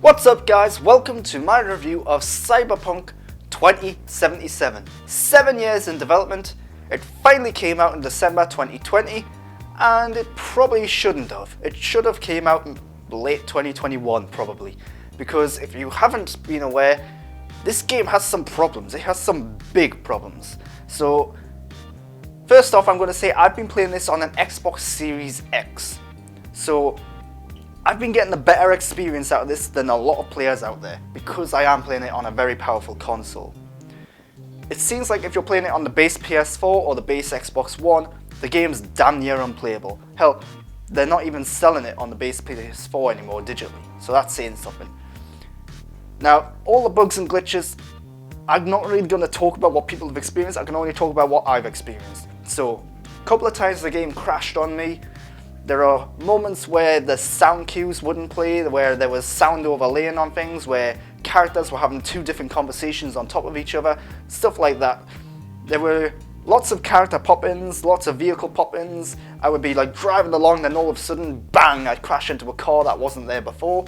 What's up guys, welcome to my review of Cyberpunk 2077. 7 years in development, it finally came out in December 2020 and it probably shouldn't have. It should have came out in late 2021 probably, because if you haven't been aware, this game has some problems. It has some big problems. So first off, I'm going to say I've been playing this on an Xbox Series X. So I've been getting a better experience out of this than a lot of players out there because I am playing it on a very powerful console. It seems like if you're playing it on the base PS4 or the base Xbox One, the game's damn near unplayable. Hell, they're not even selling it on the base PS4 anymore digitally, so that's saying something. Now, all the bugs and glitches, I'm not really going to talk about what people have experienced, I can only talk about what I've experienced. So, a couple of times the game crashed on me. There are moments where the sound cues wouldn't play, where there was sound overlaying on things, where characters were having two different conversations on top of each other, stuff like that. There were lots of character pop-ins, lots of vehicle pop-ins. I would be like driving along, then all of a sudden, bang, I'd crash into a car that wasn't there before.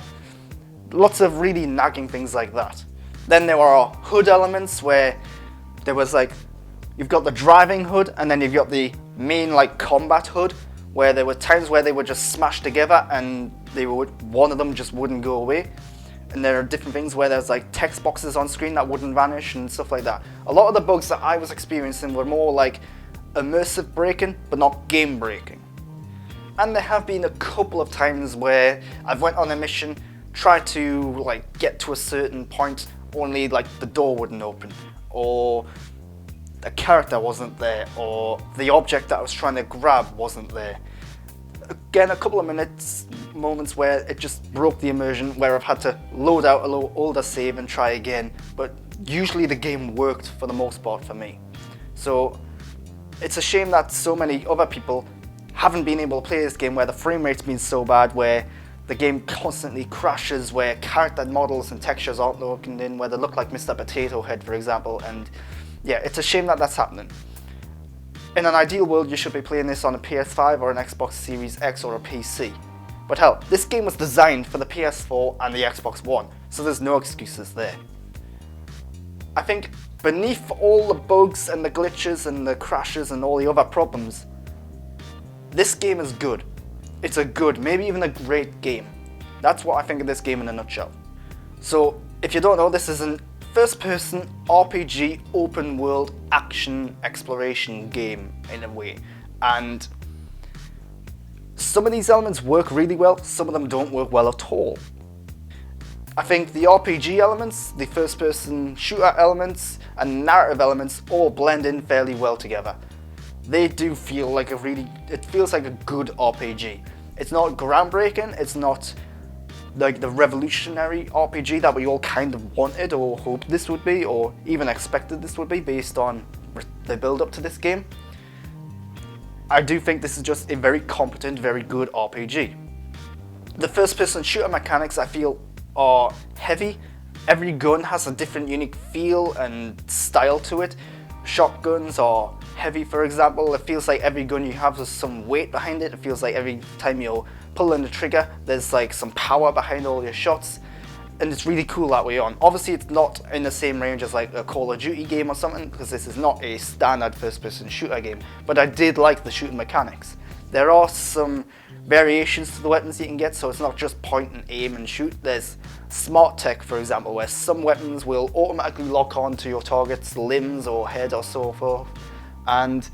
Lots of really nagging things like that. Then there are HUD elements where there was like, you've got the driving HUD and then you've got the main like combat HUD, where there were times where they were just smashed together and one of them just wouldn't go away. And there are different things where there's like text boxes on screen that wouldn't vanish and stuff like that. A lot of the bugs that I was experiencing were more like immersive breaking, but not game breaking. And there have been a couple of times where I've went on a mission, tried to like get to a certain point, only like the door wouldn't open, or the character wasn't there, or the object that I was trying to grab wasn't there. Again, a couple of moments where it just broke the immersion, where I've had to load out a little older save and try again, but usually the game worked for the most part for me. So it's a shame that so many other people haven't been able to play this game, where the frame rate's been so bad, where the game constantly crashes, where character models and textures aren't loading in, where they look like Mr. Potato Head, for example, and yeah, it's a shame that that's happening. In an ideal world, you should be playing this on a PS5 or an Xbox Series X or a PC. But hell, this game was designed for the PS4 and the Xbox One, so there's no excuses there. I think beneath all the bugs and the glitches and the crashes and all the other problems, this game is good. It's a good, maybe even a great game. That's what I think of this game in a nutshell. So, if you don't know, this is an first-person RPG open world action exploration game in a way, and some of these elements work really well, some of them don't work well at all. I think the RPG elements, the first-person shooter elements, and narrative elements all blend in fairly well together. They do feel like it feels like a good RPG. It's not groundbreaking, it's not like the revolutionary RPG that we all kind of wanted or hoped this would be, or even expected this would be based on the build up to this game. I do think this is just a very competent, very good RPG. The first person shooter mechanics I feel are heavy. Every gun has a different unique feel and style to it. Shotguns are heavy, for example. It feels like every gun you have has some weight behind it. It feels like every time you're pulling the trigger, there's like some power behind all your shots, and it's really cool that way on. Obviously, it's not in the same range as like a Call of Duty game or something, because this is not a standard first-person shooter game, but I did like the shooting mechanics. There are some variations to the weapons you can get, so it's not just point and aim and shoot. There's smart tech, for example, where some weapons will automatically lock on to your target's limbs or head or so forth, and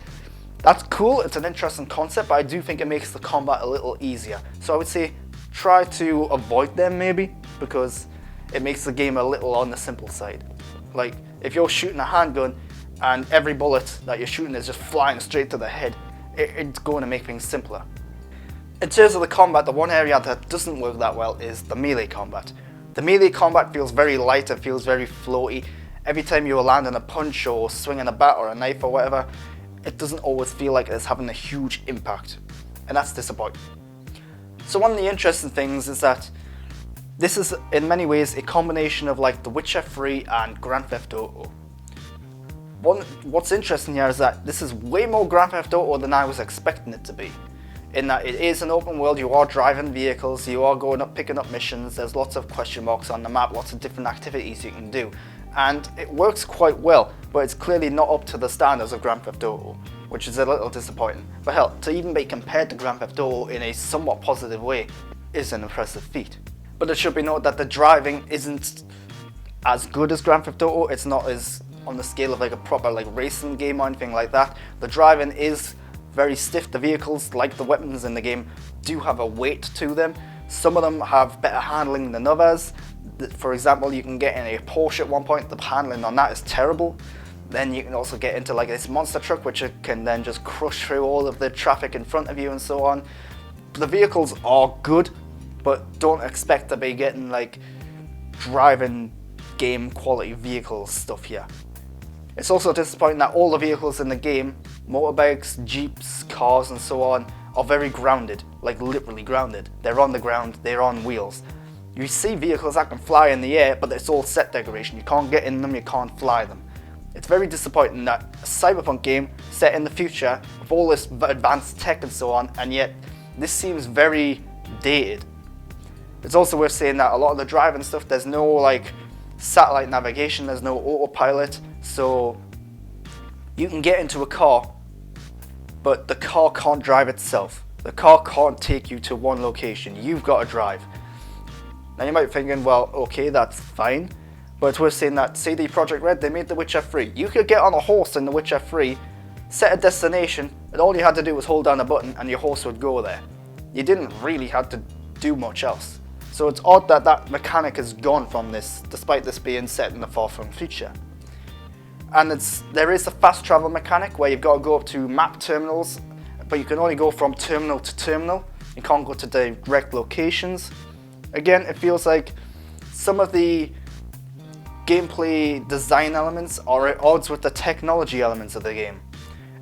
that's cool. It's an interesting concept, but I do think it makes the combat a little easier. So I would say try to avoid them maybe, because it makes the game a little on the simple side. Like if you're shooting a handgun and every bullet that you're shooting is just flying straight to the head, it's going to make things simpler. In terms of the combat, the one area that doesn't work that well is the melee combat. The melee combat feels very light, it feels very floaty. Every time you're landing a punch or swinging a bat or a knife or whatever, it doesn't always feel like it's having a huge impact, and that's disappointing. So one of the interesting things is that this is in many ways a combination of like The Witcher 3 and Grand Theft Auto. What's interesting here is that this is way more Grand Theft Auto than I was expecting it to be. in that it is an open world. You are driving vehicles, you are going up, picking up missions. There's lots of question marks on the map, lots of different activities you can do, and it works quite well, but it's clearly not up to the standards of Grand Theft Auto, which is a little disappointing. But hell, to even be compared to Grand Theft Auto in a somewhat positive way is an impressive feat. But it should be noted that the driving isn't as good as Grand Theft Auto. It's not as on the scale of like a proper like racing game or anything like that. The driving is very stiff. The vehicles, like the weapons in the game, do have a weight to them. Some of them have better handling than others. For example, you can get in a Porsche at one point, the handling on that is terrible. Then you can also get into like this monster truck, which can then just crush through all of the traffic in front of you and so on. The vehicles are good, but don't expect to be getting like driving game quality vehicle stuff here. It's also disappointing that all the vehicles in the game, motorbikes, jeeps, cars and so on, are very grounded, like literally grounded. They're on the ground, they're on wheels. You see vehicles that can fly in the air, but it's all set decoration. You can't get in them, you can't fly them. It's very disappointing that a Cyberpunk game set in the future with all this advanced tech and so on, and yet this seems very dated. It's also worth saying that a lot of the driving stuff, there's no like satellite navigation, there's no autopilot, so you can get into a car, but the car can't drive itself. The car can't take you to one location, you've got to drive. Now you might be thinking, well, okay, that's fine, but it's worth saying that CD Projekt Red, they made The Witcher 3. You could get on a horse in The Witcher 3, set a destination, and all you had to do was hold down a button and your horse would go there. You didn't really have to do much else. So it's odd that that mechanic is gone from this, despite this being set in the far-flung future. And there is a fast travel mechanic where you've got to go up to map terminals, but you can only go from terminal to terminal. You can't go to direct locations. Again, it feels like some of the gameplay design elements are at odds with the technology elements of the game.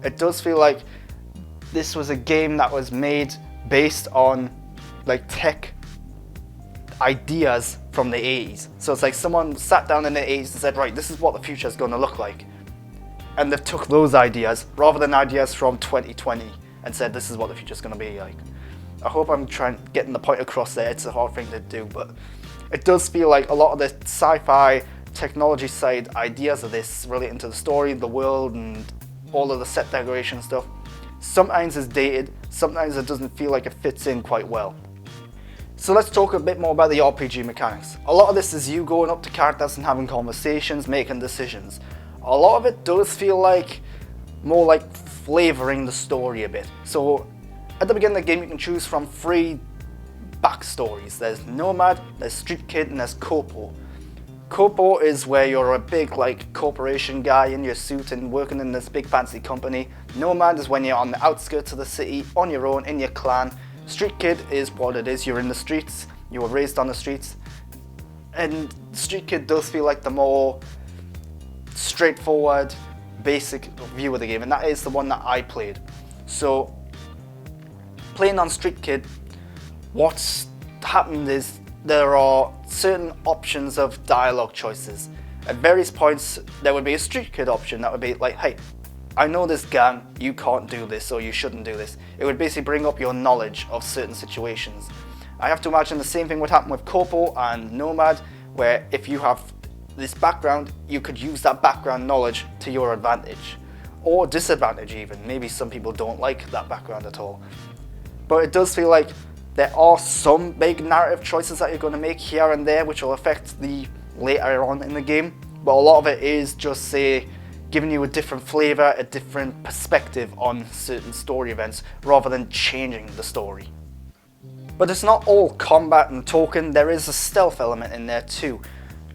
It does feel like this was a game that was made based on like tech ideas from the 80s. So it's like someone sat down in the 80s and said, right, this is what the future is going to look like. And they took those ideas rather than ideas from 2020 and said, this is what the future is going to be like. I hope I'm getting the point across there. It's a hard thing to do, but it does feel like a lot of the sci-fi technology side ideas of this relating to the story, the world, and all of the set decoration stuff, sometimes is dated, sometimes it doesn't feel like it fits in quite well. So let's talk a bit more about the RPG mechanics. A lot of this is you going up to characters and having conversations, making decisions. A lot of it does feel like more like flavouring the story a bit. So at the beginning of the game you can choose from 3 backstories. There's Nomad, there's Street Kid, and there's Corpo. Corpo is where you're a big like corporation guy in your suit and working in this big fancy company. Nomad is when you're on the outskirts of the city, on your own, in your clan. Street Kid is what it is, you're in the streets, you were raised on the streets. And Street Kid does feel like the more straightforward, basic view of the game, and that is the one that I played. So, playing on Street Kid, what's happened is there are certain options of dialogue choices. At various points, there would be a Street Kid option that would be like, hey, I know this gang, you can't do this or you shouldn't do this. It would basically bring up your knowledge of certain situations. I have to imagine the same thing would happen with Corpo and Nomad, where if you have this background, you could use that background knowledge to your advantage. Or disadvantage even. Maybe some people don't like that background at all. But it does feel like there are some big narrative choices that you're going to make here and there which will affect the later on in the game. But a lot of it is just, say, giving you a different flavour, a different perspective on certain story events, rather than changing the story. But it's not all combat and talking, there is a stealth element in there too.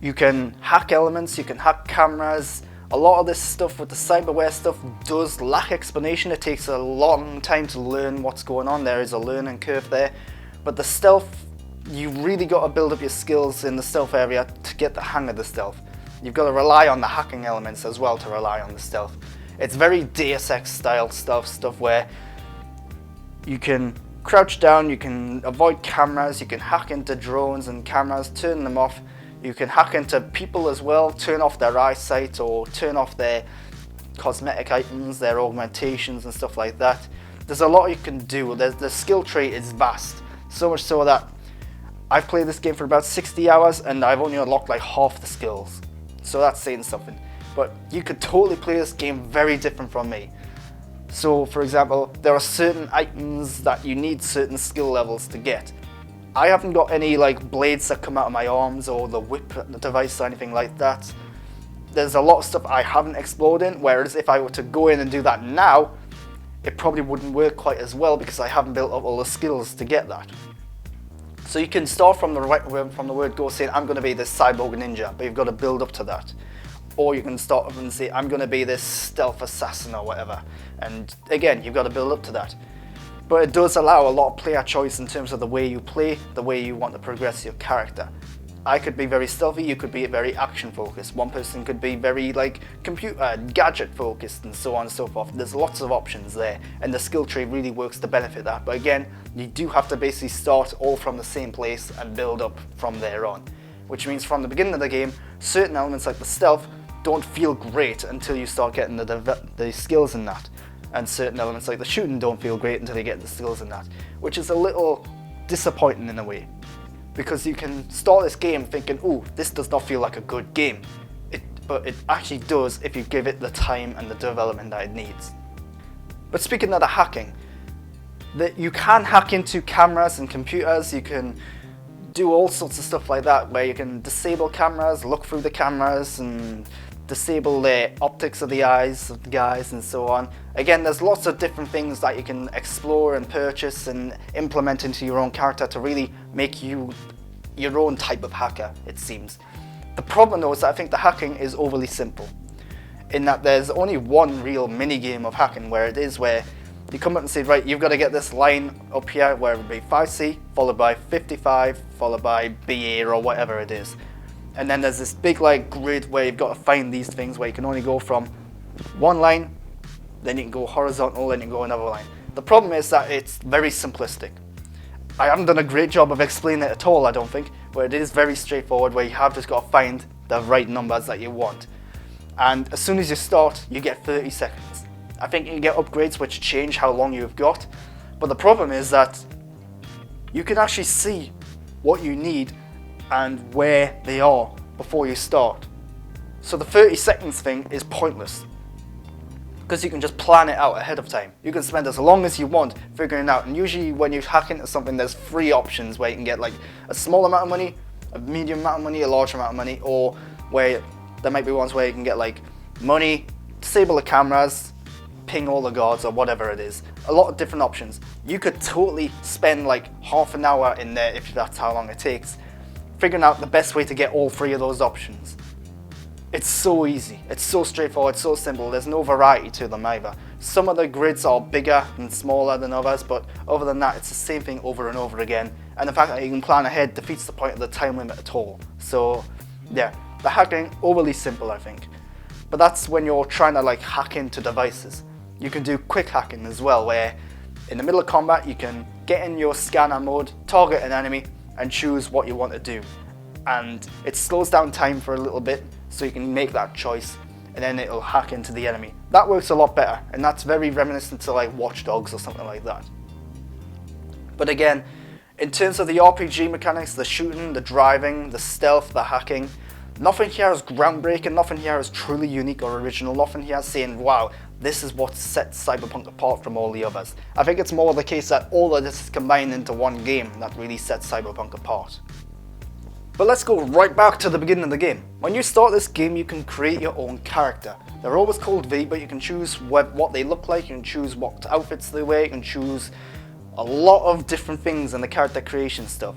You can hack elements, you can hack cameras. A lot of this stuff with the cyberware stuff does lack explanation. It takes a long time to learn what's going on. There is a learning curve there. But the stealth, you really got to build up your skills in the stealth area to get the hang of the stealth. You've got to rely on the hacking elements as well to rely on the stealth. It's very Deus Ex style stuff where you can crouch down, you can avoid cameras, you can hack into drones and cameras, turn them off. You can hack into people as well, turn off their eyesight or turn off their cosmetic items, their augmentations and stuff like that. there's a lot you can do. The skill tree is vast, so much so that I've played this game for about 60 hours and I've only unlocked like half the skills. So that's saying something. But you could totally play this game very different from me. So for example, there are certain items that you need certain skill levels to get. I haven't got any like blades that come out of my arms or the whip device or anything like that. There's a lot of stuff I haven't explored in, whereas if I were to go in and do that now, it probably wouldn't work quite as well because I haven't built up all the skills to get that. So you can start from the word go saying I'm going to be this cyborg ninja, but you've got to build up to that. Or you can start up and say I'm going to be this stealth assassin or whatever, and again you've got to build up to that. But it does allow a lot of player choice in terms of the way you play, the way you want to progress your character. I could be very stealthy, you could be very action focused, one person could be very like computer, gadget focused, and so on and so forth. There's lots of options there, and the skill tree really works to benefit that. But again, you do have to basically start all from the same place and build up from there on. Which means from the beginning of the game, certain elements like the stealth don't feel great until you start getting the skills in that. And certain elements like the shooting don't feel great until you get the skills in that. Which is a little disappointing in a way. Because you can start this game thinking, oh, this does not feel like a good game. But it actually does if you give it the time and the development that it needs. But speaking of the hacking, you can hack into cameras and computers, you can do all sorts of stuff like that, where you can disable cameras, look through the cameras, and disable the optics of the eyes of the guys and so on. Again, there's lots of different things that you can explore and purchase and implement into your own character to really make you your own type of hacker, it seems. The problem though is that I think the hacking is overly simple, in that there's only one real mini game of hacking where you come up and say, right, you've got to get this line up here where it would be 5C followed by 55 followed by BA or whatever it is. And then there's this big like grid where you've got to find these things where you can only go from one line, then you can go horizontal, then you can go another line. The problem is that it's very simplistic. I haven't done a great job of explaining it at all, I don't think, but it is very straightforward where you have just got to find the right numbers that you want. And as soon as you start, you get 30 seconds. I think you can get upgrades which change how long you've got, but the problem is that you can actually see what you need and where they are before you start. So the 30 seconds thing is pointless because you can just plan it out ahead of time. You can spend as long as you want figuring it out, and usually when you hack into something there's 3 options where you can get like a small amount of money, a medium amount of money, a large amount of money, or where there might be ones where you can get like money, disable the cameras, ping all the guards or whatever it is. A lot of different options. You could totally spend like half an hour in there if that's how long it takes, figuring out the best way to get all 3 of those options. It's so easy, it's so straightforward, so simple, there's no variety to them either. Some of the grids are bigger and smaller than others, but other than that it's the same thing over and over again, and the fact that you can plan ahead defeats the point of the time limit at all. So yeah, the hacking, overly simple I think. But that's when you're trying to like hack into devices. You can do quick hacking as well, where in the middle of combat you can get in your scanner mode, target an enemy, and choose what you want to do. And it slows down time for a little bit, so you can make that choice, and then it'll hack into the enemy. That works a lot better, and that's very reminiscent to like Watch Dogs or something like that. But again, in terms of the RPG mechanics, the shooting, the driving, the stealth, the hacking, nothing here is groundbreaking, nothing here is truly unique or original, nothing here is saying, wow, this is what sets Cyberpunk apart from all the others. I think it's more the case that all of this is combined into one game that really sets Cyberpunk apart. But let's go right back to the beginning of the game. When you start this game, you can create your own character. They're always called V, but you can choose what they look like, you can choose what outfits they wear, you can choose a lot of different things in the character creation stuff.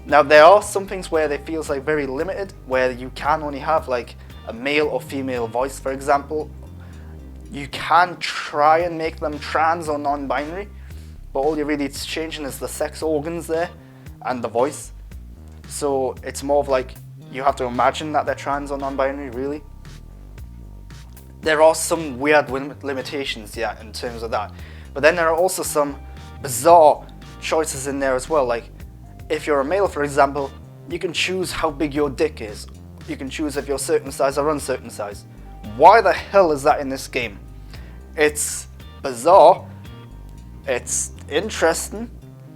Now there are some things where it feels like very limited, where you can only have like a male or female voice, for example. You can try and make them trans or non-binary, but all you're really changing is the sex organs there and the voice. So it's more of like, you have to imagine that they're trans or non-binary, really. There are some weird limitations, yeah, in terms of that. But then there are also some bizarre choices in there as well. Like, if you're a male, for example, you can choose how big your dick is. You can choose if you're circumcised or It's interesting,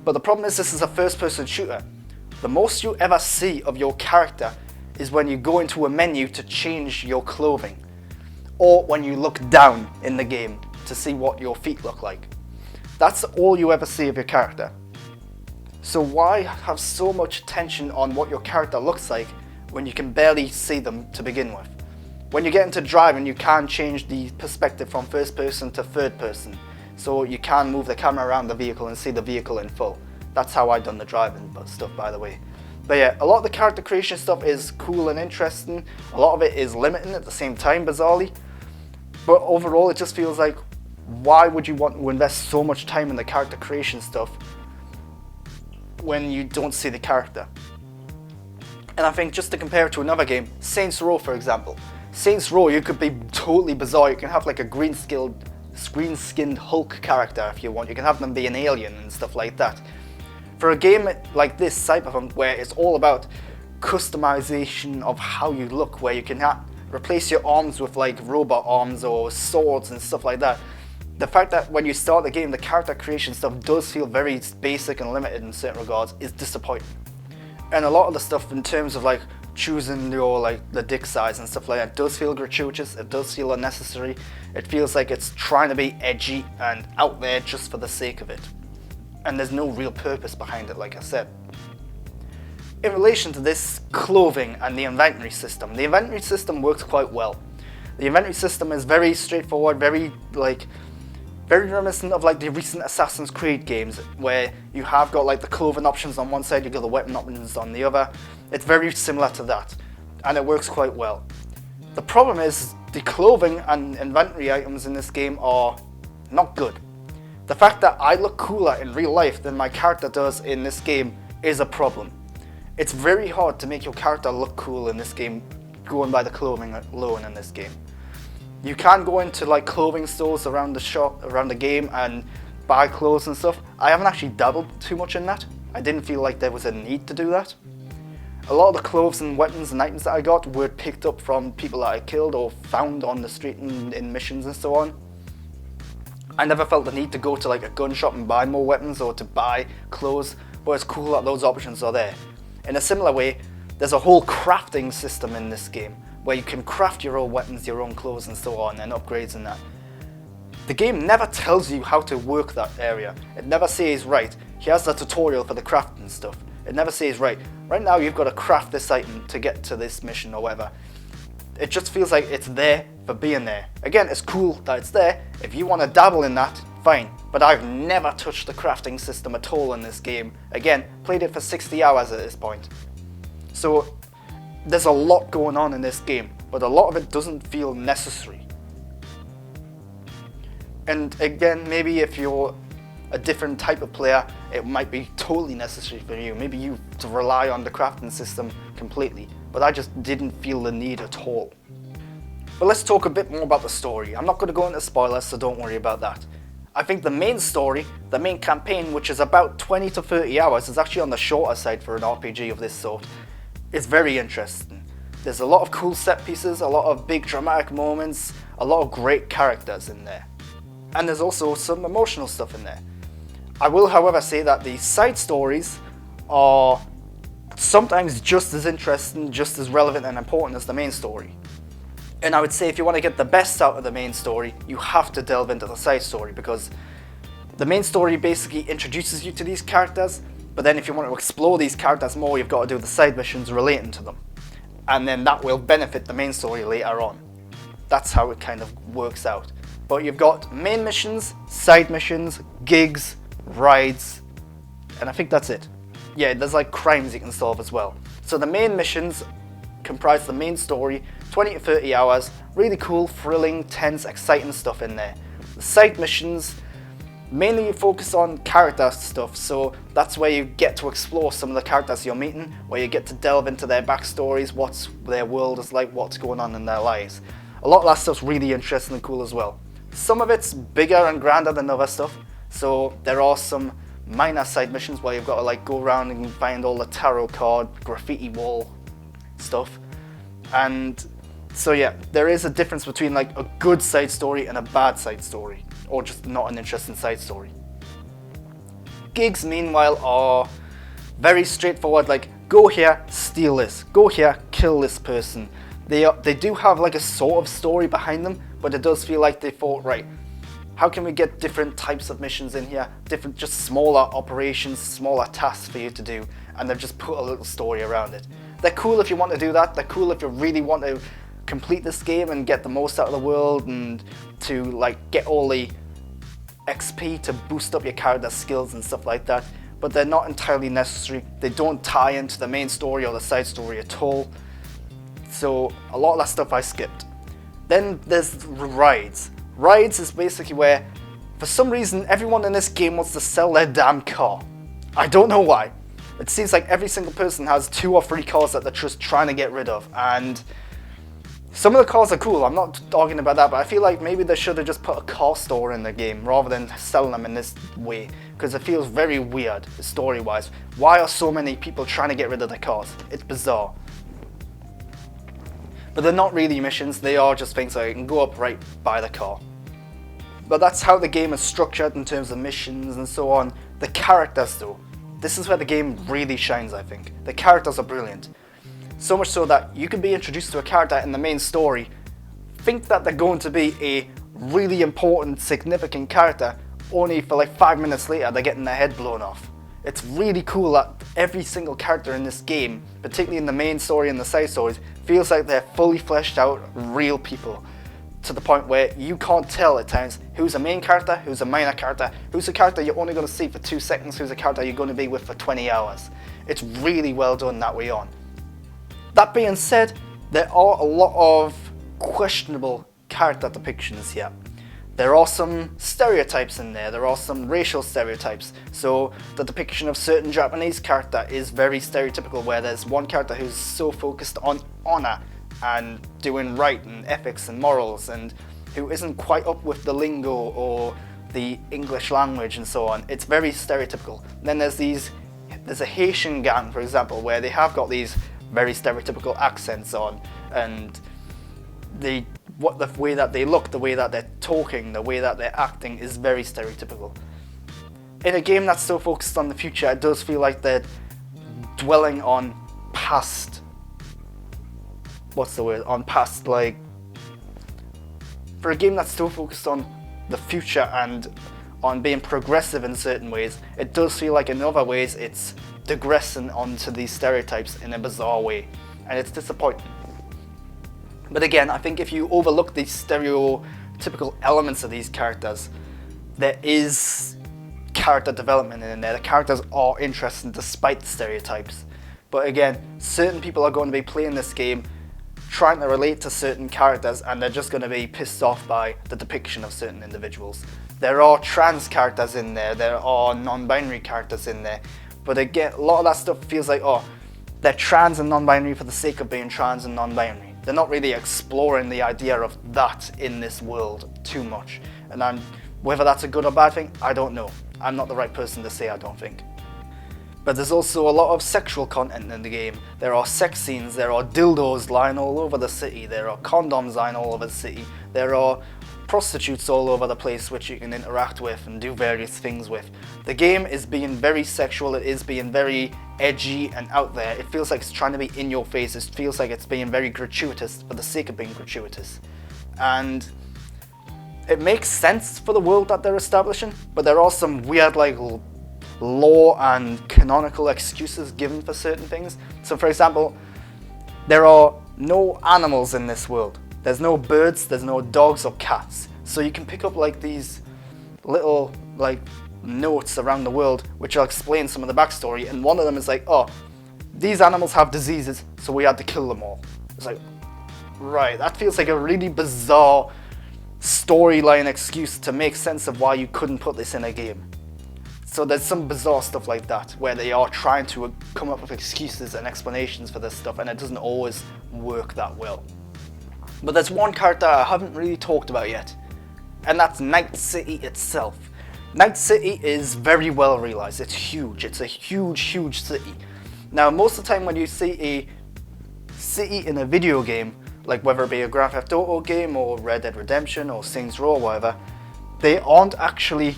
but the problem is this is a first-person shooter. The most you ever see of your character is when you go into a menu to change your clothing, or when you look down in the game to see what your feet look like. That's all you ever see of your character. So why have so much attention on what your character looks like when you can barely see them to begin with? When you get into driving, you can change the perspective from first person to third person, so you can move the camera around the vehicle and see the vehicle in full. That's how I done the driving stuff, by the way. But yeah, a lot of the character creation stuff is cool and interesting. A lot of it is limiting at the same time, bizarrely. But overall, it just feels like, why would you want to invest so much time in the character creation stuff when you don't see the character? And I think just to compare it to another game, Saints Row for example. Saints Row, you could be totally bizarre. You can have like a green-skinned Hulk character if you want. You can have them be an alien and stuff like that. For a game like this, Cyberpunk, where it's all about customization of how you look, where you can replace your arms with like robot arms or swords and stuff like that, the fact that when you start the game, the character creation stuff does feel very basic and limited in certain regards is disappointing. And a lot of the stuff in terms of like choosing your the dick size and stuff like that does feel gratuitous. It does feel unnecessary. It feels like it's trying to be edgy and out there just for the sake of it. And there's no real purpose behind it, like I said. In relation to this clothing and the inventory system works quite well. The inventory system is very straightforward, very reminiscent of like the recent Assassin's Creed games, where you have got like the clothing options on one side, you got the weapon options on the other. It's very similar to that, and it works quite well. The problem is the clothing and inventory items in this game are not good. The fact that I look cooler in real life than my character does in this game is a problem. It's very hard to make your character look cool in this game, going by the clothing alone in this game. You can go into like clothing stores around the game and buy clothes and stuff. I haven't actually dabbled too much in that. I didn't feel like there was a need to do that. A lot of the clothes and weapons and items that I got were picked up from people that I killed or found on the street and in missions and so on. I never felt the need to go to like a gun shop and buy more weapons or to buy clothes, but it's cool that those options are there. In a similar way, there's a whole crafting system in this game, where you can craft your own weapons, your own clothes and so on, and upgrades and that. The game never tells you how to work that area. It never says, right, here's the tutorial for the crafting stuff. It never says, right now you've got to craft this item to get to this mission or whatever. It just feels like it's there for being there. Again, it's cool that it's there. If you want to dabble in that, fine. But I've never touched the crafting system at all in this game. Again, played it for 60 hours at this point. So there's a lot going on in this game, but a lot of it doesn't feel necessary. And again, maybe if you're a different type of player, it might be totally necessary for you. Maybe you to rely on the crafting system completely, but I just didn't feel the need at all. But let's talk a bit more about the story. I'm not going to go into spoilers, so don't worry about that. I think the main story, the main campaign, which is about 20 to 30 hours, is actually on the shorter side for an RPG of this sort. It's very interesting. There's a lot of cool set pieces, a lot of big dramatic moments, a lot of great characters in there. And there's also some emotional stuff in there. I will, however, say that the side stories are sometimes just as interesting, just as relevant and important as the main story. And I would say if you want to get the best out of the main story, you have to delve into the side story, because the main story basically introduces you to these characters, but then if you want to explore these characters more, you've got to do the side missions relating to them. And then that will benefit the main story later on. That's how it kind of works out. But you've got main missions, side missions, gigs, rides, and I think that's it. Yeah, there's like crimes you can solve as well. So the main missions comprise the main story, 20 to 30 hours, really cool, thrilling, tense, exciting stuff in there. The side missions mainly focus on character stuff, so that's where you get to explore some of the characters you're meeting, where you get to delve into their backstories, what their world is like, what's going on in their lives. A lot of that stuff's really interesting and cool as well. Some of it's bigger and grander than other stuff, so there are some minor side missions where you've got to like go around and find all the tarot card, graffiti wall stuff. And so yeah, there is a difference between like a good side story and a bad side story, or just not an interesting side story. gigs, meanwhile, are very straightforward, like, go here, steal this, go here, kill this person. They do have like a sort of story behind them, but it does feel like they thought, right, how can we get different types of missions in here, different, just smaller operations, smaller tasks for you to do, and they've just put a little story around it. They're cool if you want to do that, they're cool if you really want to complete this game and get the most out of the world and to like get all the XP to boost up your character skills and stuff like that, but they're not entirely necessary. They don't tie into the main story or the side story at all, so a lot of that stuff I skipped. Then there's rides. Rides is basically where, for some reason, everyone in this game wants to sell their damn car. I don't know why. It seems like every single person has 2 or 3 cars that they're just trying to get rid of, and some of the cars are cool, I'm not arguing about that, but I feel like maybe they should have just put a car store in the game rather than selling them in this way, because it feels very weird, story-wise. Why are so many people trying to get rid of their cars? It's bizarre. But they're not really missions, they are just things like you can go up, right, buy the car. But that's how the game is structured in terms of missions and so on. The characters though, this is where the game really shines, I think. The characters are brilliant. So much so that you can be introduced to a character in the main story, think that they're going to be a really important, significant character, only for like 5 minutes later they're getting their head blown off. It's really cool that every single character in this game, particularly in the main story and the side stories, feels like they're fully fleshed out, real people. To the point where you can't tell at times who's a main character, who's a minor character, who's a character you're only going to see for 2 seconds, who's a character you're going to be with for 20 hours. It's really well done that way on. That being said, there are a lot of questionable character depictions here. There are some stereotypes in there, there are some racial stereotypes. So the depiction of certain Japanese character is very stereotypical, where there's one character who's so focused on honor and doing right and ethics and morals, and who isn't quite up with the lingo or the English language and so on. It's very stereotypical. Then there's a Haitian gang, for example, where they have got these very stereotypical accents on, and the way that they look, the way that they're talking, the way that they're acting is very stereotypical. In a game that's so focused on the future, it does feel like they're dwelling on past, like, for a game that's so focused on the future and on being progressive in certain ways, it does feel like in other ways it's digressing onto these stereotypes in a bizarre way, and it's disappointing. But again, I think if you overlook these stereotypical elements of these characters, there is character development in there. The characters are interesting despite the stereotypes. But again, certain people are going to be playing this game trying to relate to certain characters, and they're just going to be pissed off by the depiction of certain individuals. There are trans characters in there, there are non-binary characters in there, but again, a lot of that stuff feels like, oh, they're trans and non-binary for the sake of being trans and non-binary. They're not really exploring the idea of that in this world too much. And whether that's a good or bad thing, I don't know. I'm not the right person to say, I don't think. But there's also a lot of sexual content in the game. There are sex scenes, there are dildos lying all over the city, there are condoms lying all over the city, there are prostitutes all over the place which you can interact with and do various things with. The game is being very sexual, it is being very edgy and out there. It feels like it's trying to be in your face, it feels like it's being very gratuitous for the sake of being gratuitous. And it makes sense for the world that they're establishing, but there are some weird like law and canonical excuses given for certain things. So for example, there are no animals in this world. There's no birds, there's no dogs or cats. So you can pick up like these little like notes around the world which will explain some of the backstory, and one of them is like, oh, these animals have diseases, so we had to kill them all. It's like, right, that feels like a really bizarre storyline excuse to make sense of why you couldn't put this in a game. So there's some bizarre stuff like that, where they are trying to come up with excuses and explanations for this stuff, and it doesn't always work that well. But there's one character I haven't really talked about yet, and that's Night City itself. Night City is very well realized, it's huge, it's a huge city. Now most of the time when you see a city in a video game, like whether it be a Grand Theft Auto game or Red Dead Redemption or Saints Row or whatever, they aren't actually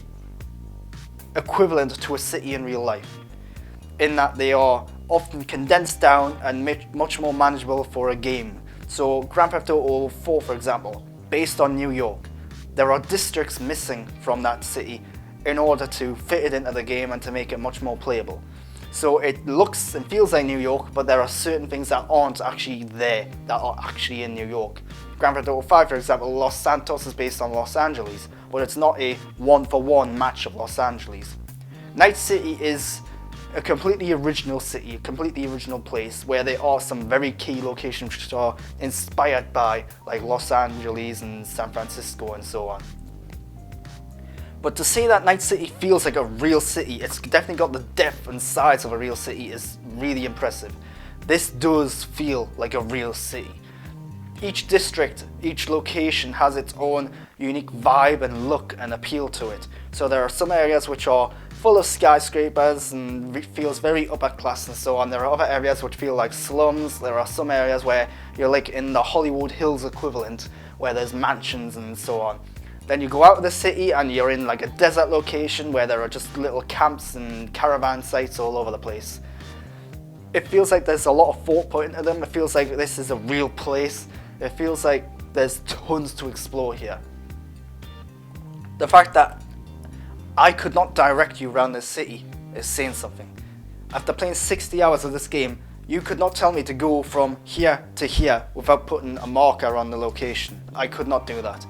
equivalent to a city in real life, in that they are often condensed down and much more manageable for a game. So Grand Theft Auto 4, for example, based on New York, there are districts missing from that city in order to fit it into the game and to make it much more playable. So it looks and feels like New York, but there are certain things that aren't actually there, that are actually in New York. Grand Theft Auto 5, for example, Los Santos is based on Los Angeles, but it's not a one-for-one match of Los Angeles. Night City is a completely original city, a completely original place where there are some very key locations which are inspired by like Los Angeles and San Francisco and so on. But to say that Night City feels like a real city, it's definitely got the depth and size of a real city, is really impressive. This does feel like a real city. Each district, each location has its own unique vibe and look and appeal to it. So there are some areas which are full of skyscrapers and feels very upper class and so on. There are other areas which feel like slums. There are some areas where you're like in the Hollywood Hills equivalent, where there's mansions and so on. Then you go out of the city and you're in like a desert location where there are just little camps and caravan sites all over the place. It feels like there's a lot of thought put into them. It feels like this is a real place. It feels like there's tons to explore here. The fact that I could not direct you around this city is saying something. After playing 60 hours of this game, you could not tell me to go from here to here without putting a marker on the location. I could not do that.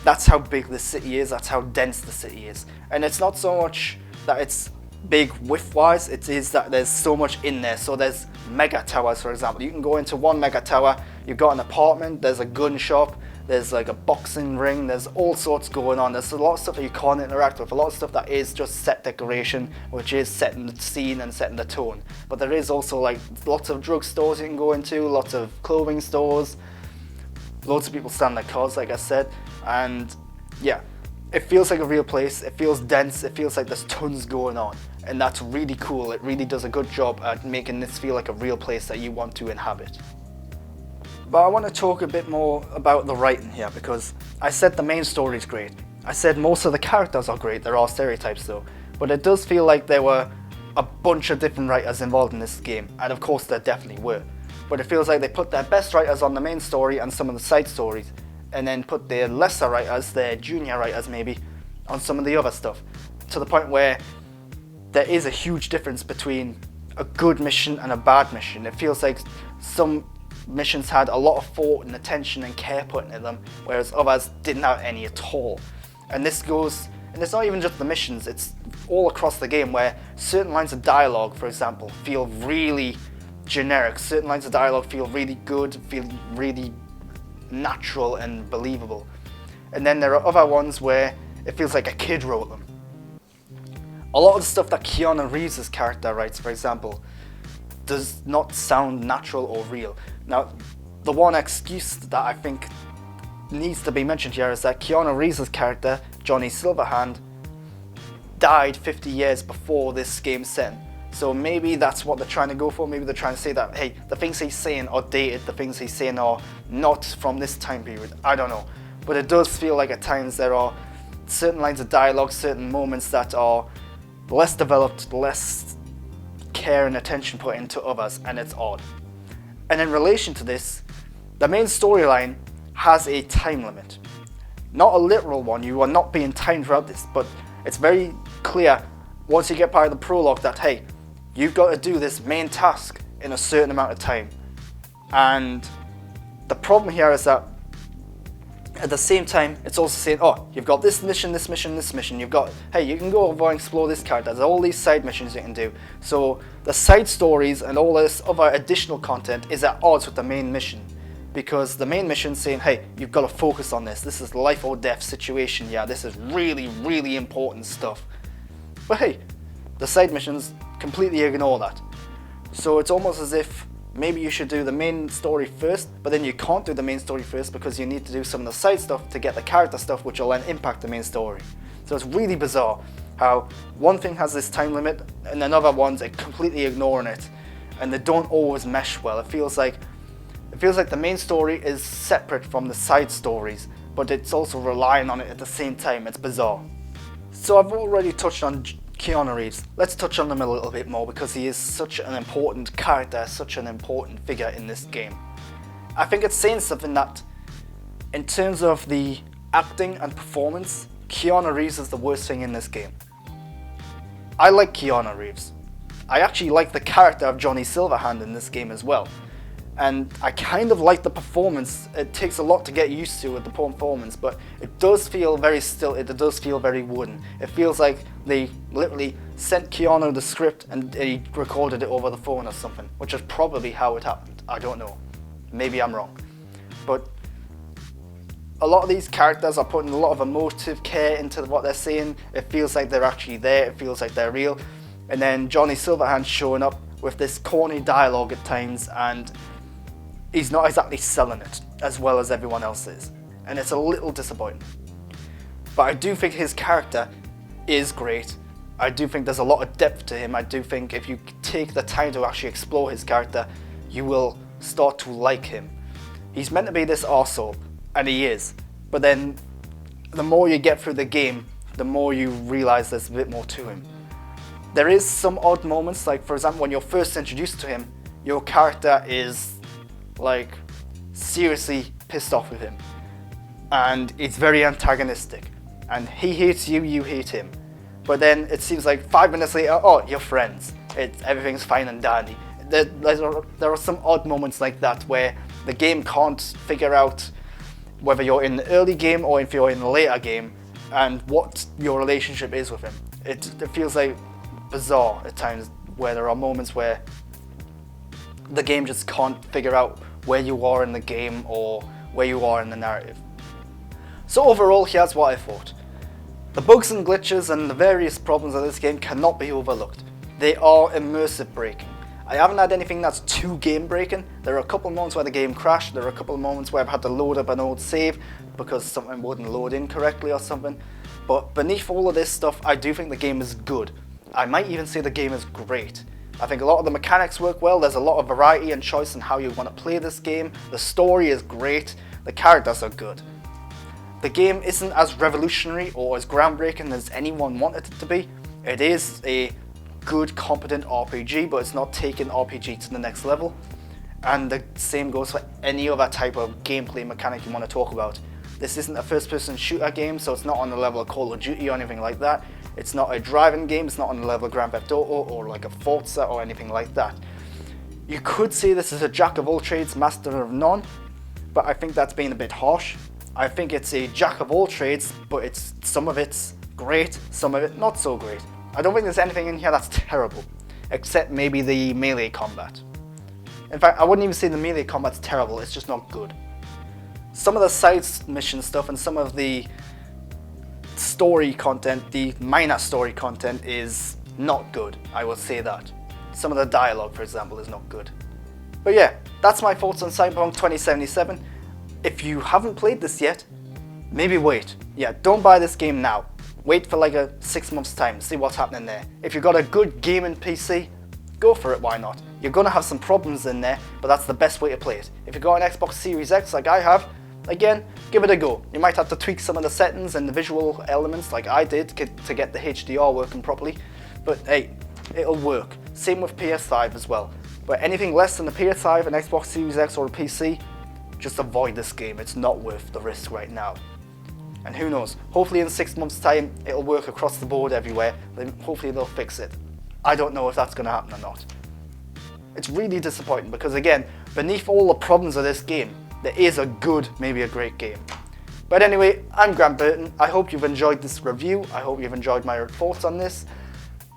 That's how big this city is, that's how dense the city is. And it's not so much that it's big width-wise, it is that there's so much in there. So there's mega towers, for example. You can go into one mega tower, you've got an apartment, there's a gun shop, there's like a boxing ring, there's all sorts going on. There's a lot of stuff that you can't interact with, a lot of stuff that is just set decoration, which is setting the scene and setting the tone. But there is also like lots of drug stores you can go into, lots of clothing stores, loads of people stand in their cars, like I said, and yeah, it feels like a real place, it feels dense, it feels like there's tons going on, and that's really cool. It really does a good job at making this feel like a real place that you want to inhabit. But I want to talk a bit more about the writing here, because I said the main story is great. I said most of the characters are great, there are stereotypes though, but it does feel like there were a bunch of different writers involved in this game, and of course there definitely were. But it feels like they put their best writers on the main story and some of the side stories, and then put their lesser writers, their junior writers maybe, on some of the other stuff, to the point where there is a huge difference between a good mission and a bad mission. It feels like some missions had a lot of thought and attention and care put into them, whereas others didn't have any at all. And this goes, and it's not even just the missions, it's all across the game, where certain lines of dialogue, for example, feel really generic. Certain lines of dialogue feel really good, feel really natural and believable. And then there are other ones where it feels like a kid wrote them. A lot of the stuff that Keanu Reeves' character writes, for example, does not sound natural or real. Now, the one excuse that I think needs to be mentioned here is that Keanu Reeves' character, Johnny Silverhand, died 50 years before this game set. So maybe that's what they're trying to go for. Maybe they're trying to say that, hey, the things he's saying are dated, the things he's saying are not from this time period. I don't know. But it does feel like at times there are certain lines of dialogue, certain moments that are less developed, less care and attention put into others, and it's odd. And in relation to this, the main storyline has a time limit. Not a literal one, you are not being timed throughout this, but it's very clear once you get part of the prologue that, hey, you've got to do this main task in a certain amount of time. And the problem here is that at the same time, it's also saying, oh, you've got this mission, this mission, this mission. You've got, hey, you can go over and explore this character. There's all these side missions you can do. So the side stories and all this other additional content is at odds with the main mission. Because the main mission's saying, hey, you've got to focus on this. This is life or death situation. Yeah, this is really, really important stuff. But hey, the side missions completely ignore that. So it's almost as if maybe you should do the main story first, but then you can't do the main story first because you need to do some of the side stuff to get the character stuff, which will then impact the main story. So it's really bizarre how one thing has this time limit and another one's completely ignoring it, and they don't always mesh well. It feels like the main story is separate from the side stories, but it's also relying on it at the same time. It's bizarre. So I've already touched on Keanu Reeves. Let's touch on him a little bit more because he is such an important character, such an important figure in this game. I think it's saying something that, in terms of the acting and performance, Keanu Reeves is the worst thing in this game. I like Keanu Reeves. I actually like the character of Johnny Silverhand in this game as well. And I kind of like the performance. It takes a lot to get used to with the performance, but it does feel very still, it does feel very wooden. It feels like they literally sent Keanu the script and he recorded it over the phone or something, which is probably how it happened. I don't know. Maybe I'm wrong. But a lot of these characters are putting a lot of emotive care into what they're saying. It feels like they're actually there, it feels like they're real. And then Johnny Silverhand showing up with this corny dialogue at times, and he's not exactly selling it as well as everyone else is. And it's a little disappointing. But I do think his character is great. I do think there's a lot of depth to him. I do think if you take the time to actually explore his character, you will start to like him. He's meant to be this arsehole, and he is. But then, the more you get through the game, the more you realise there's a bit more to him. There is some odd moments, like for example when you're first introduced to him, your character is like seriously pissed off with him. And it's very antagonistic. And he hates you, you hate him. But then it seems like 5 minutes later, oh, you're friends. Everything's fine and dandy. There are some odd moments like that where the game can't figure out whether you're in the early game or if you're in the later game and what your relationship is with him. It feels like bizarre at times where there are moments where the game just can't figure out where you are in the game or where you are in the narrative. So overall, here's what I thought. The bugs and glitches and the various problems of this game cannot be overlooked. They are immersive breaking. I haven't had anything that's too game breaking. There are a couple of moments where the game crashed, there are a couple of moments where I've had to load up an old save because something wouldn't load in correctly or something. But beneath all of this stuff, I do think the game is good. I might even say the game is great. I think a lot of the mechanics work well, there's a lot of variety and choice in how you want to play this game, the story is great, the characters are good. The game isn't as revolutionary or as groundbreaking as anyone wanted it to be. It is a good, competent RPG, but it's not taking RPG to the next level. And the same goes for any other type of gameplay mechanic you want to talk about. This isn't a first-person shooter game, so it's not on the level of Call of Duty or anything like that. It's not a driving game, it's not on the level of Grand Theft Auto or like a Forza or anything like that. You could say this is a jack of all trades, master of none, but I think that's being a bit harsh. I think it's a jack of all trades, but some of it's great, some of it not so great. I don't think there's anything in here that's terrible, except maybe the melee combat. In fact, I wouldn't even say the melee combat's terrible, it's just not good. Some of the side mission stuff and some of the story content, the minor story content is not good, I will say that. Some of the dialogue, for example, is not good. But yeah, that's my thoughts on Cyberpunk 2077. If you haven't played this yet, maybe wait. Yeah, don't buy this game now. Wait for like a 6 months time, see what's happening there. If you've got a good gaming PC, go for it, why not? You're gonna have some problems in there, but that's the best way to play it. If you've got an Xbox Series X like I have, again, give it a go. You might have to tweak some of the settings and the visual elements like I did to get the HDR working properly, but hey, it'll work. Same with PS5 as well. But anything less than the PS5, an Xbox Series X or a PC, just avoid this game. It's not worth the risk right now. And who knows, hopefully in 6 months time it'll work across the board everywhere, then hopefully they'll fix it. I don't know if that's going to happen or not. It's really disappointing because again, beneath all the problems of this game, there is a good, maybe a great game. But anyway, I'm Grant Burton. I hope you've enjoyed this review. I hope you've enjoyed my thoughts on this.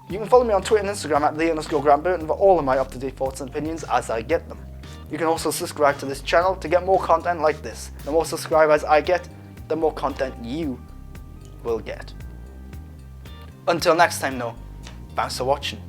You can follow me on Twitter and Instagram at @the_Grant Burton for all of my up-to-date thoughts and opinions as I get them. You can also subscribe to this channel to get more content like this. The more subscribers I get, the more content you will get. Until next time though, thanks for watching.